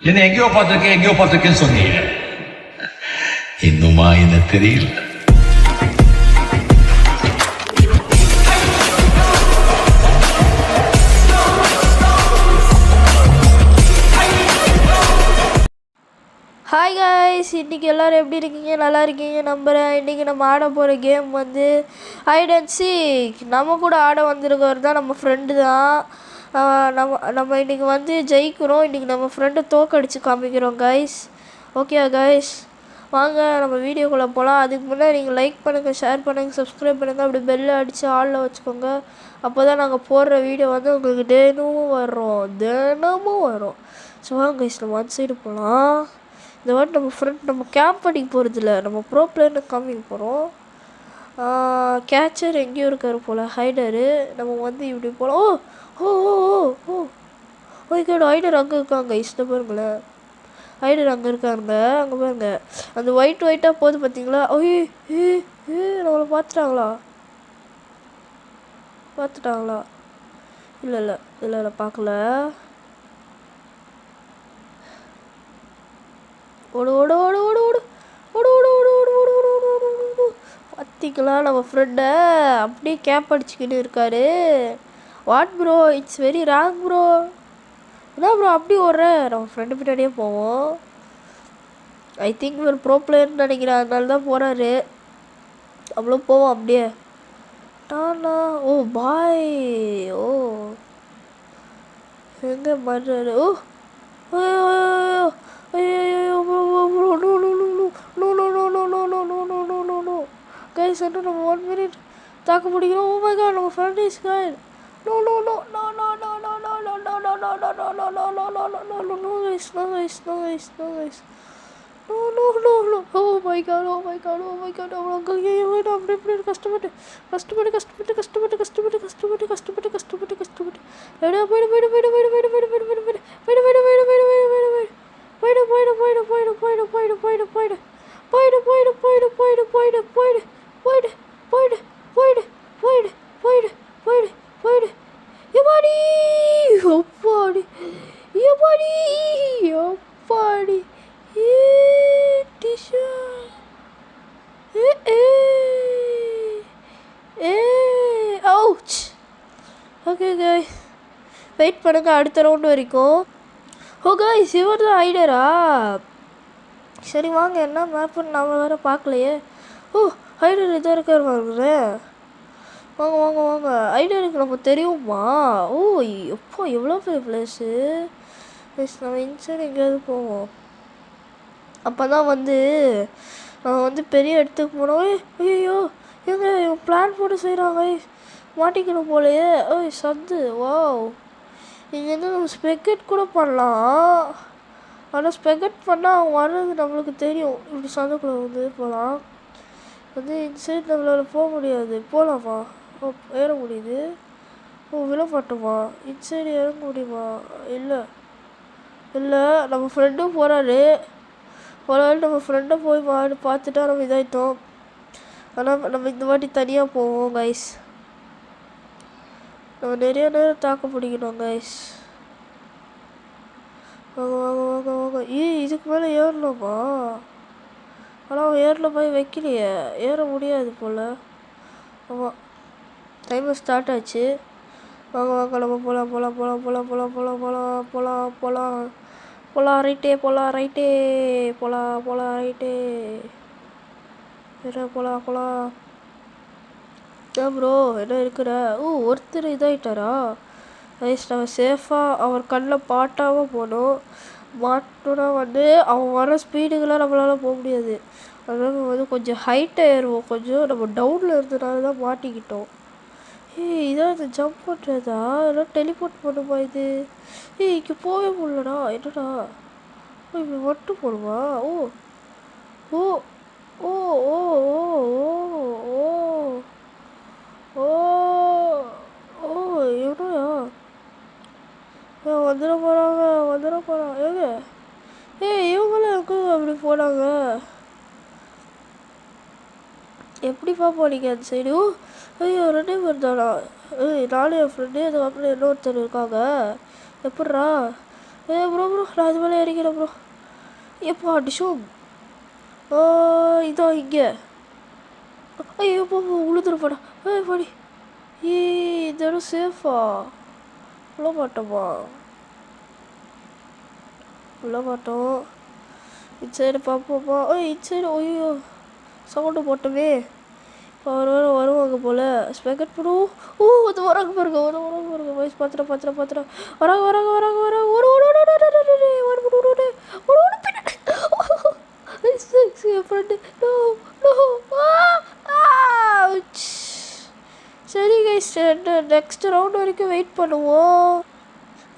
என்ன எங்கேயோ பார்த்துருக்கேன்னு சொன்னீங்க. இன்னுமா என்ன தெரியல. ஹாய் காய்ஸ், இன்றைக்கி எல்லோரும் எப்படி இருக்கீங்க? நல்லா இருக்கீங்க நம்புகிறேன். இன்றைக்கி நம்ம ஆட போகிற கேம் வந்து ஹைட் அண்ட் சீக். நம்ம கூட ஆட வந்திருக்கவர் தான் நம்ம ஃப்ரெண்டு தான். நம்ம இன்றைக்கி வந்து ஜெயிக்கிறோம். இன்றைக்கி நம்ம ஃப்ரெண்டை தோக்கடிச்சு காமிக்கிறோம் காய்ஸ். ஓகே காய்ஸ், வாங்க நம்ம வீடியோக்குள்ளே போகலாம். அதுக்கு முன்னாடி நீங்கள் லைக் பண்ணுங்கள், ஷேர் பண்ணுங்கள், சப்ஸ்கிரைப் பண்ணுங்கள். அப்படி பெல்லை அடித்து ஆளில் வச்சுக்கோங்க. அப்போ தான் நாங்கள் போடுற வீடியோ வந்து உங்களுக்கு தினமும் வரும். ஸோ வாங்க காய்ஸ், நம்ம ஒன் சைடு போகலாம். இந்த வாட்டி நம்ம கேம்ப் அடிக்க போகிறதில்ல, நம்ம ப்ரோ பிளேயர்னு காமிக்க போகிறோம். கேச்சர் எங்கேயும் இருக்கார் போல், ஹைடரு. நம்ம வந்து இப்படி போகலாம். ஓகே, ஹைடர் அங்கே இருக்காங்க. இஷ்டம் பாருங்களேன், ஹைடர் அங்கே இருக்காங்க. அங்கே பாருங்க, அந்த ஒயிட்டாக போகுது பார்த்தீங்களா? நம்மளை பார்த்துட்டாங்களா? இல்லை பார்க்கல. பார்த்திங்களா நம்ம ஃப்ரெண்டை அப்படியே கேப் அடிச்சுக்கிட்டு இருக்காரு. What bro, it's very wrong bro. என்ன ப்ரோ அப்படி ஓடுற? நம்ம ஃப்ரெண்டு பின்னாடியே போவோம். ஐ திங்க் ஒரு ப்ரோ பிளேயர்னு நினைக்கிறேன், அதனால தான் போகிறாரு. அவ்வளோ போவோம் அப்படியே. டானா ஓ பாய், ஓ எங்கே மாறுறாரு? Guys, நம்ம 1 minute தாக்க முடியும். Oh my god, நம்ம friend is gone. No guys. Oh my god. அப்படியே கஷ்டப்பட்டு ஓகே guys, வெயிட் பண்ணுங்க அடுத்த ரவுண்டு வரைக்கும். ஓ guys, இவர் தான் ஹைடரா? சரி வாங்க, என்ன மேப்புன்னு நம்ம வேறு பார்க்கலையே. ஹைடர் இதாக இருக்கார் வாங்குறேன். வாங்க ஹைடருக்கு நம்ம தெரியுமா? எப்போ எவ்வளோ பெரிய பிளேஸு. நம்ம இன்சைட் எங்கேயாவது போவோம். அப்போ தான் வந்து நம்ம வந்து பெரிய இடத்துக்கு போனோம். ஐயோ எங்க பிளான் போட்டு செய்கிறாங்க, மாட்டிக்கணும் போலையே. சந்து வாவ், இங்கேருந்து நம்ம ஸ்பெக்கெட் கூட பண்ணலாம். ஆனால் ஸ்பெக்கெட் பண்ணால் அவங்க வர்றது நம்மளுக்கு தெரியும். இப்படி சந்துக்குள்ளே வந்து போகலாம். வந்து இன்சைட் நம்மளால் போக முடியாது. போகலாமா? ஏற முடியுது. விழ மாட்டோமா? இன்சைடு இறங்க முடியுமா? இல்லை நம்ம ஃப்ரெண்டும் போகிறாரு. நம்ம ஃப்ரெண்டை போய் பார்த்துட்டா நம்ம இதாகிட்டோம். ஆனால் நம்ம இந்த வாட்டி தனியாக போவோம் கைஸ். நம்ம நிறைய நேரம் தாக்க பிடிக்கணும் கைஸ். வாங்க. இதுக்கு மேலே ஏறணுமா? ஆனால் அவன் ஏறில் போய் வைக்கலையே, ஏற முடியாது போல். ஆமாம், டைமர் ஸ்டார்ட் ஆச்சு. வாங்க நம்ம போகலாம் ரைட்டே. போகலாம். ஏன் ப்ரோ என்ன இருக்கிற? ஒருத்தர் இதாகிட்டாரா? ரைஸ், நம்ம சேஃபாக அவர் கண்ணில் பாட்டாமல் போகணும். மாட்டோன்னா வந்து அவன் வர ஸ்பீடுக்கெல்லாம் நம்மளால் போக முடியாது. அதனால் வந்து கொஞ்சம் ஹைட்டாக ஏறுவோம். கொஞ்சம் நம்ம டவுனில் இருந்தனால தான் மாட்டிக்கிட்டோம். இதான் இந்த ஜம்ப் பண்ணுறதா? எல்லாம் டெலிபோர்ட் பண்ணுமா இது? இங்கே போகவே முடியலடா. என்னடா இப்படி மட்டும் போடுமா? எவ்வளோயா வந்துட போகிறாங்க. ஏங்க இவங்களும் எங்கே அப்படி போனாங்க? எப்படிப்பா போனீங்க அந்த சைடு? ஐயோ 2 பேர் தானா? நானும் என் ஃப்ரெண்டு, அதுக்கப்புறம் இன்னொருத்தர் இருக்காங்க. எப்பட்றா? ப்ரோ ப்ரோ நான் இது மேலே ஏறிக்கிறேன் ப்ரோ. எப்பா டிஷோம். இதோ இங்கே. ஐயோ போ உழுதுருப்பாடா. படி. இதோட சேஃபா உள்ள மாட்டோமா? உள்ள மாட்டோம். இந்த சைடு பார்ப்போம்ப்பா. இந்த சைடு ஐயோ சவுண்டு போட்டோமே. வருவாங்க போல். ஸ்பெக்கட் ப்ரோ. அது வராங்க பாருங்க. வராங்க பாருங்க. வயசு பார்த்துட்டா. வராங்க. சரி கைஸ், நெக்ஸ்ட் ரவுண்ட் வரைக்கும் வெயிட் பண்ணுவோம்.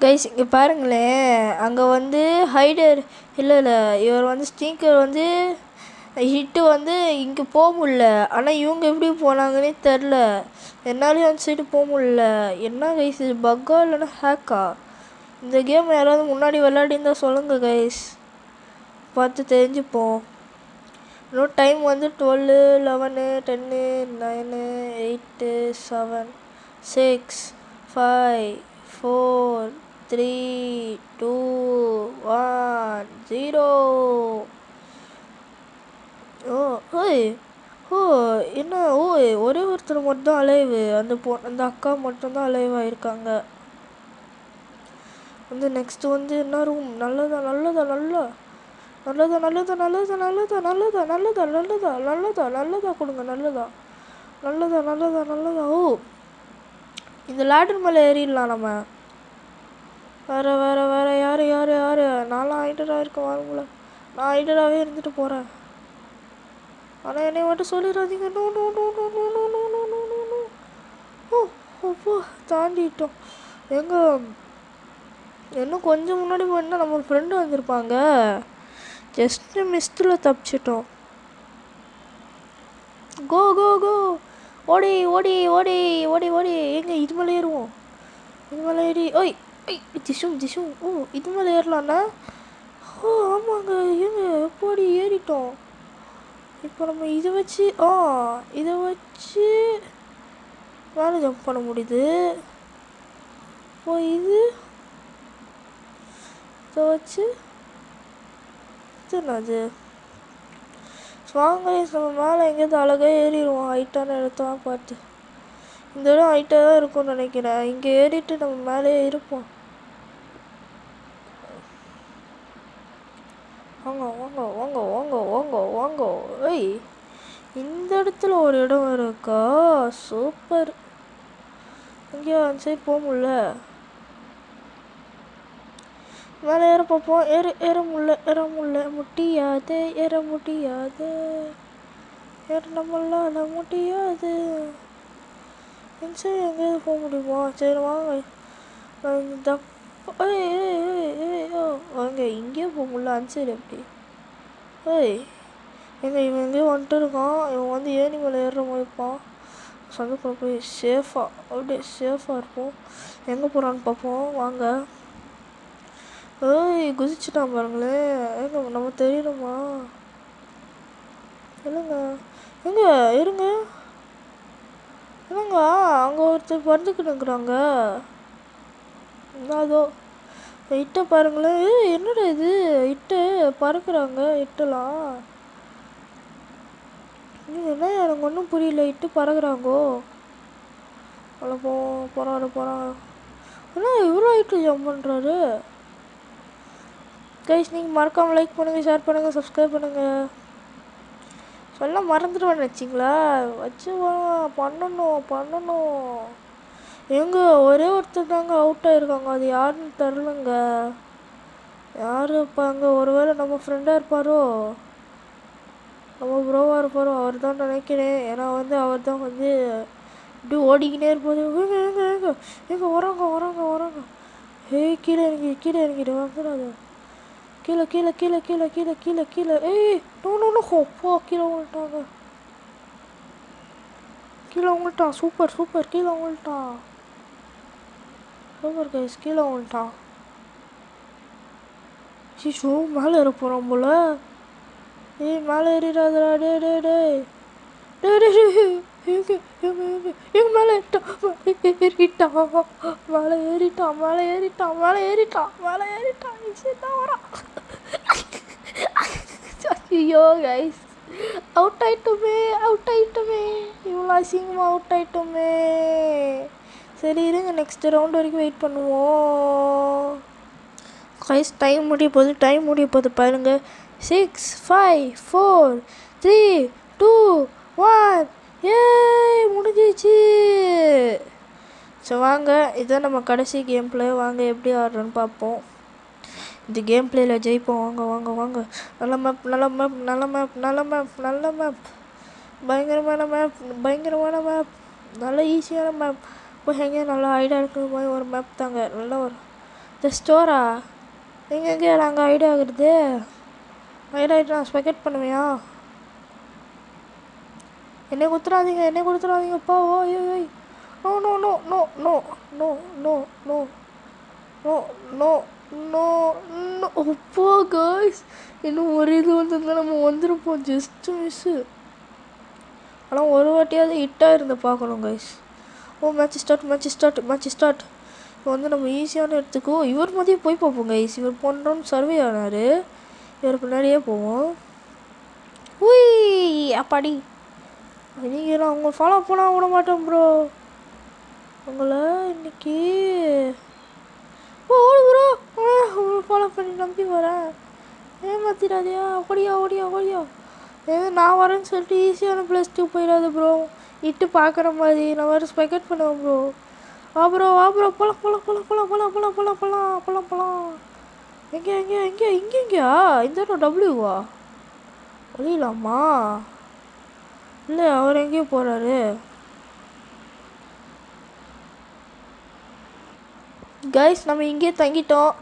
கைஸ் இங்கே பாருங்களேன், அங்கே வந்து ஹைடர் இல்லை இவர் வந்து ஸ்டீக்கர் வந்து ஹிட்டு வந்து இங்கே போக முடில. ஆனால் இவங்க எப்படி போனாங்கன்னே தெரில. என்னாலையும் அந்த சைடு போக முடில. என்ன கைஸ் இது பக்கா இல்லைன்னா ஹேக்கா? இந்த கேம் யாராவது முன்னாடி விளையாடிருந்தால் சொல்லுங்கள் கைஸ், பார்த்து தெரிஞ்சுப்போம். இன்னும் டைம் வந்து 12, 11, 10, 9, 8, 7, 6, 5, 4, 3, 2, 1, 0. என்ன ஒரே ஒருத்தர் மட்டும் அலைவு. அந்த அக்கா மட்டும்தான் அலைவ் ஆயிருக்காங்க. வந்து நெக்ஸ்ட் வந்து என்ன ரூம்? நல்லதா கொடுங்க. நல்லதா. இந்த லேடர் மேலே ஏறிடலாம் நம்ம. வேற யாரு? நான்லாம் ஹைடராக இருக்கேன் வாருங்கள. நான் ஹைடராகவே இருந்துட்டு போகிறேன். ஆனால் என்னை மட்டும் சொல்லிடாதீங்க. நோ. தாண்டிட்டோம். இன்னும் கொஞ்சம் முன்னாடி போயிருந்தால் நம்ம ஃப்ரெண்டு வந்திருப்பாங்க. ஜஸ்ட்டு மிஸ்டில் தப்பிச்சிட்டோம். கோ ஓடி. எங்க இது மேலே ஏறுவோம். ஏறி திஷும். இது மேலே ஏறலாம்ண்ணா. ஆமாங்க. எப்படி ஏறிட்டோம். இப்போ நம்ம இதை வச்சு மேலே ஜம்ப் பண்ண முடியுது. இதை வச்சு என்னது வாங்க நம்ம மேலே எங்கேயாவது அழகாக ஏறிடுவோம். ஹைட்டான இடத்தெல்லாம் பார்த்து. இந்த இடம் ஹைட்டாக தான் இருக்கும்னு நினைக்கிறேன். இங்கே ஏறிட்டு நம்ம மேலே இருப்போம். வாங்க. இந்த இடத்துல ஒரு இடம் இருக்கா? சூப்பர். இங்கே அந்த சைடு போக முடியல. மேலே ஏற பார்ப்போம். ஏற முடியல. முடியாது. நம்மளால முடியாது. எங்கேயாவது போக முடியுமா? சரி வாங்க. வாங்க. இங்கேயே போக முடியல. அன்சைடு எப்படி? இவன் எங்கேயோ வந்துட்டு இருக்கான். இவன் வந்து ஏணி மேலே ஏறுற மாதிரி இருப்பான். சந்துக்குள்ள போய் சேஃபாக இருப்போம். எங்கே போகிறான்னு பார்ப்போம். வாங்க. குதிச்சுட்டான் பாருங்களேன். நம்ம தெரியணுமா? இல்லைங்க. இருங்க. இல்லைங்க, அங்கே ஒருத்தர் பறந்துக்கிட்டு இருக்கிறாங்க. அதோ இட்டை பாருங்களேன். என்னடா இது இட்டு பறக்குறாங்க. இட்டெல்லாம் என்ன எனக்கு ஒன்றும் புரியல. இட்டு பறக்குறாங்கோ. அவ்வளோ போகிறாங்க. என்ன இவ்வளோ ஹைட்டு ஜம்ப் பண்ணுறாரு? கைஸ் நீங்கள் மறக்காமல் லைக் பண்ணுங்கள், ஷேர் பண்ணுங்கள், சப்ஸ்கிரைப் பண்ணுங்கள். சொல்ல மறந்துடுவேன்னு வச்சிங்களா? வச்சு பண்ணணும். ஒரே ஒருத்தர் தாங்க அவுட் ஆகிருக்காங்க. அது யாருன்னு தெரிலங்க. யார் இருப்பாங்க? ஒருவேளை நம்ம ஃப்ரெண்டாக இருப்பாரோ, நம்ம ப்ரோவாக இருப்பாரோ. அவர் தான் நினைக்கிறேன். ஏன்னா வந்து அவர் தான் வந்து இப்படி ஓடிக்கினே இருப்பாரு. எங்க வராங்க. கீழே இறங்கிடு வந்துடாது. கீழே. நோ ஹோப்பா. கீழே உங்கள்ட்டான். சூப்பர். கீழே உங்கள்ட்டான். Super guys. கீழே உங்கள்ட்டான். ஷோ மேலே ஏற போகிறான் போல. மேலே ஏறிடாதடா. டே எங்க எங்க எங்க எங்க மேலே ஏறிட்டான் மேலே ஏறிட்டான் மேலே ஏறிட்டான் மேலே ஏறிட்டான் மேலே ஏறிட்டான் ஈஸியாக வரான். ஐயோ கைஸ் அவுட் ஆயிட்டோமே இவ்வளோ அசிங்கமாக அவுட் ஆயிட்டோமே. சரி இருங்க நெக்ஸ்ட் ரவுண்ட் வரைக்கும் வெயிட் பண்ணுவோம். கைஸ் டைம் முடிய போகுது பாருங்க. 6 5 4 3 2 1 ஏய் முடிஞ்சிச்சு. ஸோ வாங்க இதுதான் நம்ம கடைசி கேம் பிளே. வாங்க எப்படி ஆடுறோன்னு பார்ப்போம். இந்த கேம் பிளேயில் ஜெயிப்போம். வாங்க வாங்க வாங்க. நல்ல மேப் பயங்கரமான மேப் நல்ல ஈஸியான மேப். இப்போ எங்கே நல்லா ஐடியா இருக்கிற மாதிரி ஒரு மேப் தாங்க. நல்ல ஒரு இந்த ஸ்டோரா எங்கெங்கே நாங்கள் ஐடியா ஆகுறது. ஐடியா ஆகிட்டு நான் ஸ்பெக்ட் பண்ணுவியா? என்னை கொடுத்துடாதீங்கப்பா. ஓ ஏய் no no no no no no no no no no no no. அப்பா கைஸ் இன்னும் ஒரு இது வந்திருந்தால் நம்ம வந்துருப்போம். Just miss. ஆனால் ஒரு வாட்டியாவது ஹிட்டாக இருந்து பார்க்கணும் கைஸ். ஓ மேட்ச் ஸ்டார்ட். இப்போ வந்து நம்ம ஈஸியான இடத்துக்கு இவர் மாதிரியே போய் பார்ப்போம் கைஸ். இவர் போன்றோன்னு சர்வே ஆனார். இவர் பின்னாடியே போவோம். உய் அப்பாடி நீங்கள் நான் உங்களை ஃபாலோ பண்ணால் விட மாட்டேன் ப்ரோ. உங்களை இன்னைக்கு ஓடு ப்ரோ. உங்களை ஃபாலோ பண்ணி நம்பி வரேன். ஏமாத்திடாதியா. ஓடியா. நான் வரேன்னு சொல்லிட்டு ஈஸியான +2 போயிடாது ப்ரோ. இட்டு பார்க்குற மாதிரி நான் வேறு ஸ்பெக்ட் பண்ணுவேன் ப்ரோ. வா ப்ரோ போலாம். எங்கேயா இந்த டபிள்யூவா ஒழியலாமா? இல்லை அவர் எங்கேயோ போகிறாரு. கைஸ் நம்ம இங்கேயே தங்கிட்டோம்.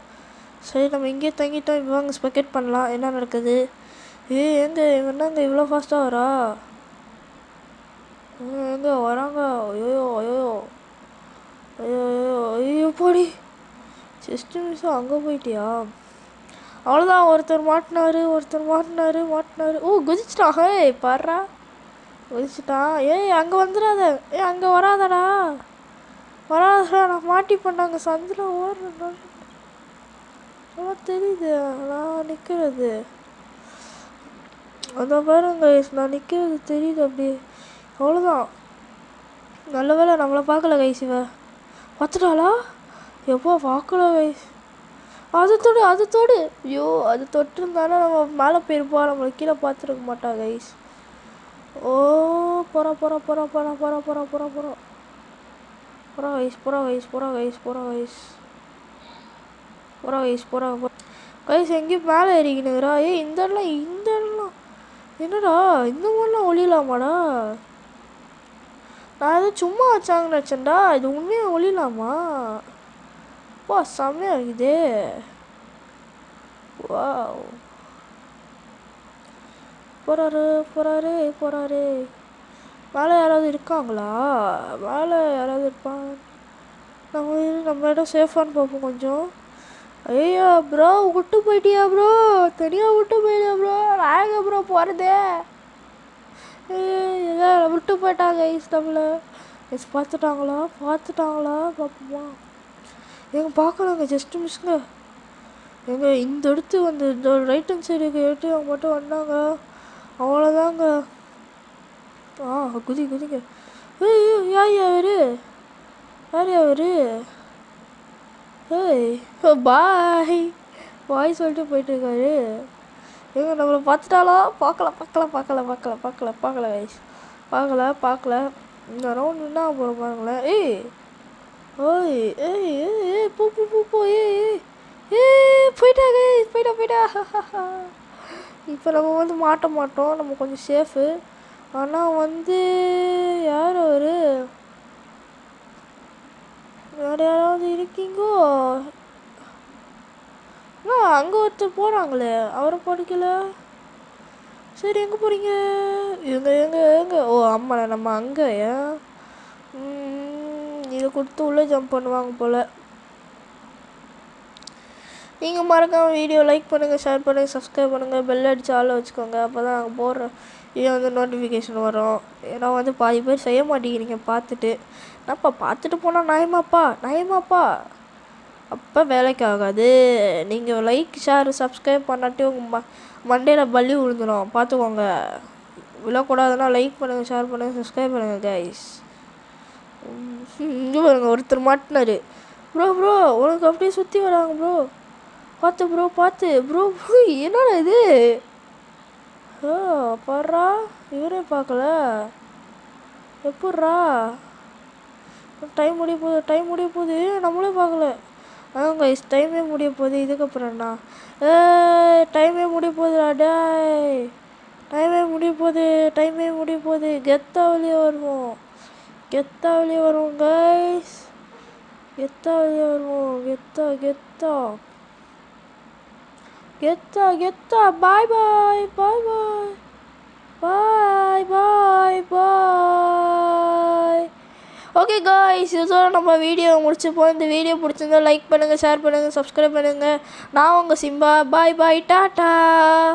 சரி நம்ம இங்கேயே தங்கிட்டோம். இப்போ வாங்க ஸ்பெக்ட் பண்ணலாம் என்ன நடக்குது. என்னங்க இவ்வளோ ஃபாஸ்ட்டாக வரா? எங்கே வராங்க? ஐயோ போடி. ஜஸ்ட்டு மிஸ்ஸாக அங்கே போயிட்டியா? அவ்வளோதான். ஒருத்தர் மாட்டினாரு. ஓ குதிச்சிட்டான். பாடுறா குதிச்சிட்டான். அங்கே வந்துடாத. அங்கே வராதடா. நான் மாட்டி பண்ணாங்க சந்தில் ஓடுறேன். தெரியுது நான் நிற்கிறது. அந்த பாருங்க நான் நிற்கிறது தெரியுது அப்படியே. அவ்வளோதான். நல்ல வேலை நம்மளை பார்க்கல கைஸ். இவ பார்த்துட்டாளா? எப்போ பார்க்கல கைஸ். அது தொடு. ஐயோ அது தொட்டிருந்தானே நம்ம மேலே போயிருப்போம். நம்மளை கீழே பார்த்துருக்க மாட்டா கைஸ். ஓ போகிறோம் கைஸ். எங்கேயும் மேலே ஏறிக்கினுங்கிறா. இந்த இடம்லாம் என்னடா இந்த மாதிரிலாம் ஒழியலாமாடா? நான் எதுவும் சும்மா வச்சாங்கன்னு வச்சேன்டா. இது உண்மையாக ஒழியலாமா? வா செம்மையாக இருக்குதே. வா போகிறாரு. மேலே யாராவது இருக்காங்களா? மேலே யாராவது இருப்பாங்க. நம்ம இடம் சேஃபான்னு பார்ப்போம் கொஞ்சம். ஐயோ ப்ரோ விட்டு போயிட்டியா ப்ரோ? தனியாக விட்டு போயிட்டியா ப்ரோ? நாங்க ப்ரோ போகிறதே. ஏதோ விட்டு போயிட்டாங்க கைஸ் நம்மளை. பார்த்துட்டாங்களா பார்ப்போமா? பார்க்கலாங்க ஜஸ்ட்டு மிஸ்ங்க. இந்த இடத்து வந்து இந்த ரைட் ஹேண்ட் சைடு கேட்டு அவங்க மட்டும் வந்தாங்க. அவ்வளோதாங்க. குதிங்க. யார் பாய் சொல்லிட்டு போயிட்டுருக்காரு. நம்மளை பார்த்துட்டாலோ? பார்க்கல கைஸ். பார்க்கல. இந்த ரவுண்ட் என்ன போகிற பாருங்களேன். போ போயிட்டா. இப்போ நம்ம வந்து மாட்ட மாட்டோம். நம்ம கொஞ்சம் சேஃபு. ஆனால் வந்து யார் அவர்? வேறு யாராவது இருக்கீங்கோ? அங்கே ஒருத்தர் போகிறாங்களே அவரை படிக்கல. சரி எங்கே போகிறீங்க? எங்கே ஓ ஆமாம் நம்ம அங்கே இதை கொடுத்து உள்ளே ஜம்ப் பண்ணுவாங்க போல். நீங்கள் மறக்காமல் வீடியோ லைக் பண்ணுங்கள், ஷேர் பண்ணுங்கள், சப்ஸ்கிரைப் பண்ணுங்கள், பெல் அடித்து ஆளில் வச்சுக்கோங்க. அப்போ தான் நாங்கள் போடுற வீடியோ வந்து நோட்டிஃபிகேஷன் வரும். ஏன்னா வந்து பாதி பேர் செய்ய மாட்டேங்கிறீங்க பார்த்துட்டு. என்னப்பா பார்த்துட்டு போனால் நயமாப்பா அப்போ வேலைக்கு ஆகாது. நீங்கள் லைக் ஷேர் சப்ஸ்கிரைப் பண்ணாட்டி உங்கள் மண்டையில் பள்ளி விழுந்துடும், பார்த்துக்கோங்க. விழக்கூடாதுன்னா லைக் பண்ணுங்கள், ஷேர் பண்ணுங்கள், சப்ஸ்கிரைப் பண்ணுங்கள் கைஸ். இங்கே பாருங்க ஒருத்தர் மாட்டினார். ப்ரோ உனக்கு அப்படியே சுற்றி வராங்க ப்ரோ, பார்த்து ப்ரோ என்னடா இது? பாடுறா இவரே பார்க்கல, எப்பட்றா? டைம் முடிய போகுது நம்மளே பார்க்கல. கைஸ் டைமே முடிய போகுது. இதுக்கப்புறம் என்ன? டைமே முடிய போகுதுடா டேய், டைமே முடிய போகுது. கெத்தா வெளியே வருவோம் கைஸ், கெத்தா பாய். ஓகே காய்ஸ், இதோட நம்ம வீடியோ முடிச்சுப்போம். இந்த வீடியோ பிடிச்சிருந்தா லைக் பண்ணுங்கள், ஷேர் பண்ணுங்கள், சப்ஸ்கிரைப் பண்ணுங்கள். நான் உங்கள் சிம்பா. பாய் டாட்டா.